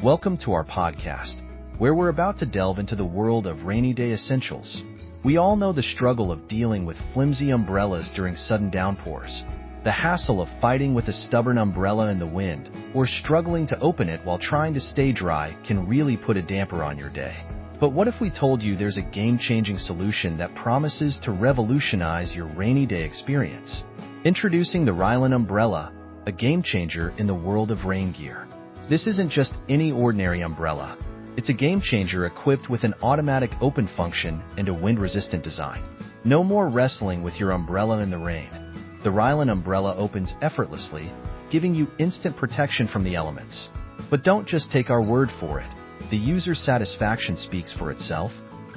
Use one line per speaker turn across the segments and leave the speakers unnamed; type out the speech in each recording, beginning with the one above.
Welcome to our podcast, where we're about to delve into the world of rainy day essentials. We all know the struggle of dealing with flimsy umbrellas during sudden downpours, the hassle of fighting with a stubborn umbrella in the wind, or struggling to open it while trying to stay dry can really put a damper on your day. But what if we told you there's a game-changing solution that promises to revolutionize your rainy day experience? Introducing the Rylan umbrella, a game-changer in the world of rain gear. This isn't just any ordinary umbrella. It's a game-changer equipped with an automatic open function and a wind-resistant design. No more wrestling with your umbrella in the rain. The Rylan umbrella opens effortlessly, giving you instant protection from the elements. But don't just take our word for it. The user satisfaction speaks for itself.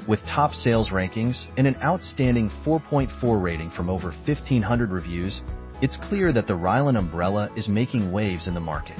With top sales rankings and an outstanding 4.4 rating from over 1,500 reviews, it's clear that the Rylan umbrella is making waves in the market.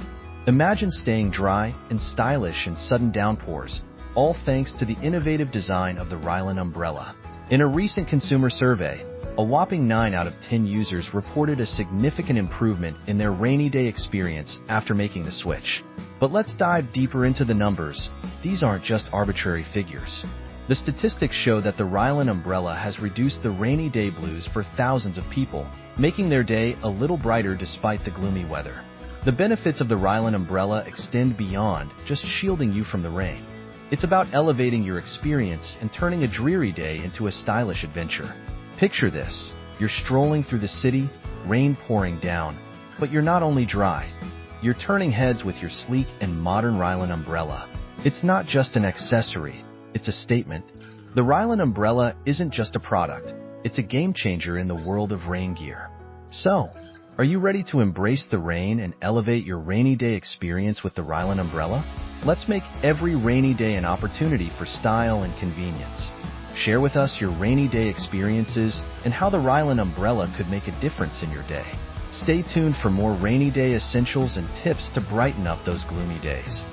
Imagine staying dry and stylish in sudden downpours, all thanks to the innovative design of the Rylan umbrella. In a recent consumer survey, a whopping 9 out of 10 users reported a significant improvement in their rainy day experience after making the switch. But let's dive deeper into the numbers. These aren't just arbitrary figures. The statistics show that the Rylan umbrella has reduced the rainy day blues for thousands of people, making their day a little brighter despite the gloomy weather. The benefits of the Rylan umbrella extend beyond just shielding you from the rain. It's about elevating your experience and turning a dreary day into a stylish adventure. Picture this. You're strolling through the city, rain pouring down, but you're not only dry. You're turning heads with your sleek and modern Rylan umbrella. It's not just an accessory, it's a statement. The Rylan umbrella isn't just a product, it's a game changer in the world of rain gear. So, are you ready to embrace the rain and elevate your rainy day experience with the Rylan umbrella? Let's make every rainy day an opportunity for style and convenience. Share with us your rainy day experiences and how the Rylan umbrella could make a difference in your day. Stay tuned for more rainy day essentials and tips to brighten up those gloomy days.